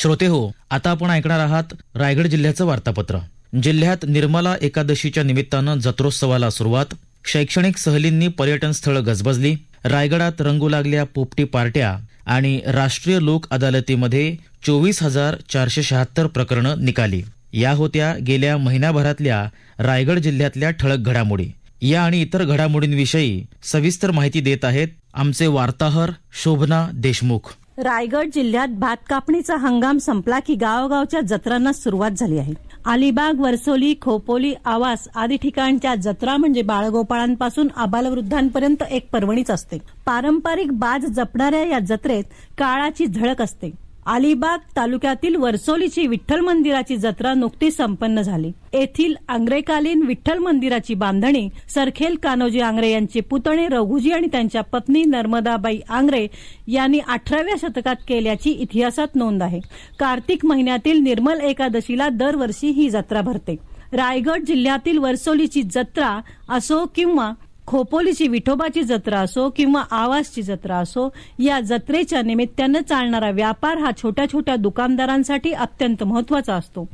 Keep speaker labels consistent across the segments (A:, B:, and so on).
A: श्रोतेहो, आता आपण ऐकणार आहात रायगड जिल्ह्याचं वार्तापत्र. जिल्ह्यात निर्मला एकादशीच्या निमित्तानं जत्रोत्सवाला सुरुवात. शैक्षणिक सहलींनी पर्यटन स्थळं गजबजली. रायगडात रंगू लागल्या पोपटी पार्ट्या आणि राष्ट्रीय लोक अदालतीमध्ये 24,476 प्रकरणं निकाली. या होत्या गेल्या महिन्याभरातल्या रायगड जिल्ह्यातल्या ठळक घडामोडी. या आणि इतर घडामोडींविषयी सविस्तर माहिती देत आहेत आमचे वार्ताहर शोभना देशमुख.
B: रायगड जिल्ह्यात भात कापणीचा हंगाम संपला की गावोगावच्या जत्रांना सुरुवात झाली आहे. अलिबाग, वर्सोली, खोपोली, आवास आदी ठिकाणच्या जत्रा म्हणजे बाळगोपाळांपासून आबालवृद्धांपर्यंत एक पर्वणीच असते. पारंपरिक बाज जपणाऱ्या या जत्रेत काळाची झळक असते. अलिबाग तालुक्यातील वर्सोलीची विठ्ठल मंदिराची जत्रा नुकतीच संपन्न झाली. येथील आंग्रेकालीन विठ्ठल मंदिराची बांधणी सरखेल कान्होजी आंग्रे यांचे पुतणे रघुजी आणि त्यांच्या पत्नी नर्मदाबाई आंग्रे यांनी 18व्या शतकात केल्याची इतिहासात नोंद आहे. कार्तिक महिन्यातील निर्मल एकादशीला दरवर्षी ही जत्रा भरते. रायगड जिल्ह्यातील वर्सोलीची जत्रा असो किंवा खोपोलीची विठोबाची जत्रा असो किंवा आवासची जत्रा असो, या जत्रेच्या निमित्तानं चालणारा व्यापार हा छोट्या छोट्या दुकानदारांसाठी अत्यंत महत्वाचा असतो.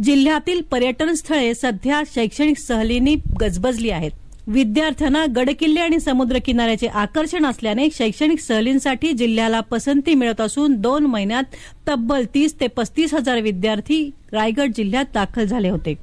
B: जिल्ह्यातील पर्यटन स्थळे सध्या शैक्षणिक सहलींनी गजबजली आहेत. विद्यार्थ्यांना गडकिल्ले आणि समुद्रकिनाऱ्याचे आकर्षण असल्याने शैक्षणिक सहलींसाठी जिल्ह्याला पसंती मिळत असून 2 महिन्यात तब्बल 30 ते 35 हजार विद्यार्थी रायगड जिल्ह्यात दाखल झाले होते.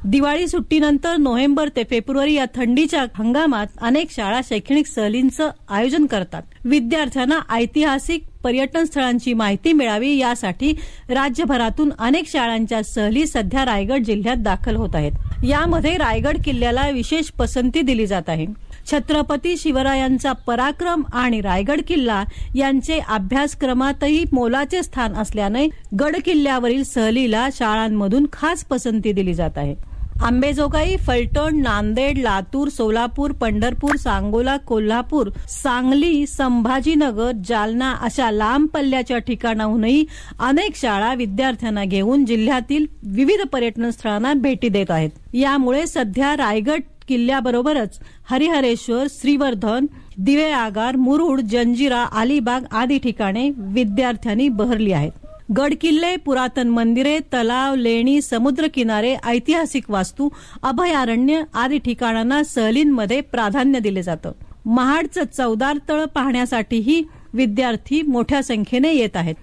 B: दिवाळी सुट्टीनंतर नोव्हेंबर ते फेब्रुवारी या थंडीच्या हंगामात अनेक शाळा शैक्षणिक सहलींचं आयोजन करतात. विद्यार्थ्यांना ऐतिहासिक पर्यटन स्थळांची माहिती मिळावी यासाठी राज्यभरातून अनेक शाळांच्या सहली सध्या रायगड जिल्ह्यात दाखल होत आहेत. यामध्ये रायगड किल्ल्याला विशेष पसंती दिली जात आहे. छत्रपती शिवरायांचा पराक्रम आणि रायगड किल्ला यांचे अभ्यासक्रमातही मोलाचे स्थान असल्याने गड किल्ल्यावरील सहलीला शाळांमधून खास पसंती दिली जात आहे. अंबेजोगाई, फलटण, नांदेड, लातूर, सोलापूर, पंढरपूर, सांगोला, कोल्हापूर, सांगली, संभाजीनगर, जालना अशा लांब पल्ल्याच्या ठिकाणाहूनही अनेक शाळा विद्यार्थ्यांना घेऊन जिल्ह्यातील विविध पर्यटन स्थळांना भेटी देत आहेत. यामुळे सध्या रायगड किल्ल्याबरोबरच हरिहरेश्वर, श्रीवर्धन, दिवे आगार, मुरुड, जंजिरा, अलिबाग आदी ठिकाणे विद्यार्थ्यांनी बहरली आहेत. गड किल्ले, पुरातन मंदिरे, तलाव, लेणी, समुद्र किनारे, ऐतिहासिक वास्तू, अभयारण्य आदी ठिकाणांना सहलींमध्ये प्राधान्य दिले जातं. महाडचं चवदार तळ पाहण्यासाठीही विद्यार्थी मोठ्या संख्येने येत आहेत.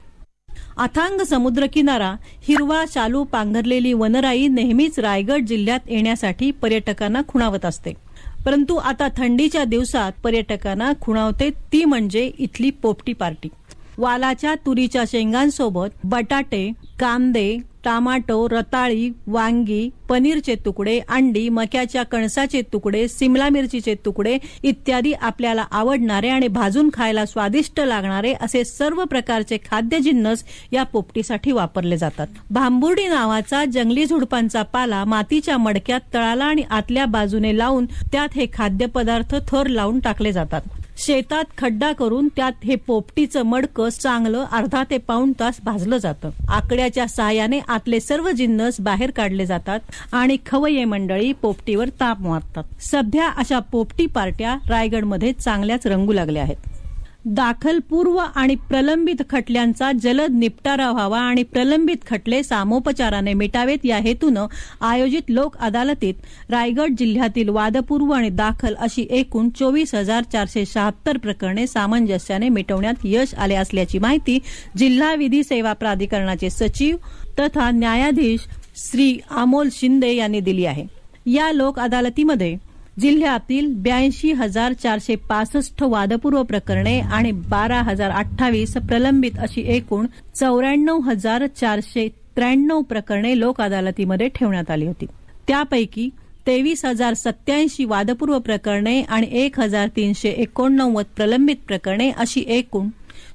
B: अथांग समुद्र किनारा, हिरवा शालू पांघरलेली वनराई नेहमीच रायगड जिल्ह्यात येण्यासाठी पर्यटकांना खुणावत असते. परंतु आता थंडीच्या दिवसात पर्यटकांना खुणावते ती म्हणजे इथली पोपटी पार्टी. वालाच्या तुरीच्या शेंगांसोबत बटाटे, कांदे, टमाटो, रताळी, वांगी, पनीरचे तुकडे, अंडी, मक्याच्या कणसाचे तुकडे, सिमला मिरचीचे तुकडे इत्यादी आपल्याला आवडणारे आणि भाजून खायला स्वादिष्ट लागणारे असे सर्व प्रकारचे खाद्यजिन्नस या पोपटीसाठी वापरले जातात. भांबुर्डी नावाचा जंगली झुडपांचा पाला मातीच्या मडक्यात तळाला आणि आतल्या बाजूने लावून त्यात हे खाद्यपदार्थ थर लावून टाकले जातात. शेतात खड्डा करून त्यात हे पोपटीचं मडकं चांगलं अर्धा ते पाऊण तास भाजलं जातं. आकड्याच्या सहाय्याने आतले सर्व जिन्नस बाहेर काढले जातात आणि खवय्ये मंडळी पोपटीवर ताप मारतात. सध्या अशा पोपटी पार्ट्या रायगडमध्ये चांगल्याच रंगू लागल्या आहेत. दाखलपूर्व आणि प्रलंबित खटल्यांचा जलद निपटारा व्हावा आणि प्रलंबित खटले सामोपचाराने मिटावेत या हेतूनं आयोजित लोक अदालतीत रायगड जिल्ह्यातील वादपूर्व आणि दाखल अशी एकूण 24,476 प्रकरणे सामंजस्याने मिटवण्यात यश आले असल्याची माहिती जिल्हा विधी सेवा प्राधिकरणाचे सचिव तथा न्यायाधीश श्री अमोल शिंदे यांनी दिली आहे. या लोक अदालतीमध्ये जिल्ह्यातील 82,465 वादपूर्व प्रकरणे आणि 12,028 प्रलंबित अशी एकूण 94,493 प्रकरणे लोक अदालतीमध्ये ठेवण्यात आली होती. त्यापैकी 23,087 वादपूर्व प्रकरणे आणि 1,389 प्रलंबित प्रकरणे अशी एकूण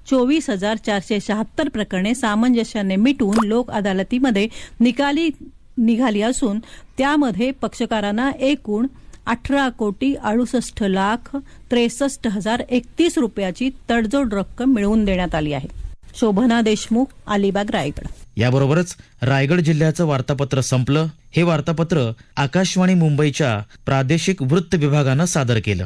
B: 24,476 प्रकरणे सामंजस्याने मिटवून लोक अदालतीमध्ये निकाली निघाली असून त्यामध्ये पक्षकारांना एकूण 18,68,63,031 रुपयाची तडजोड रक्कम मिळवून देण्यात आली आहे. शोभना देशमुख, अलिबाग, रायगड.
A: याबरोबरच रायगड जिल्ह्याचं वार्तापत्र संपलं. हे वार्तापत्र आकाशवाणी मुंबईच्या प्रादेशिक वृत्त विभागानं सादर केलं.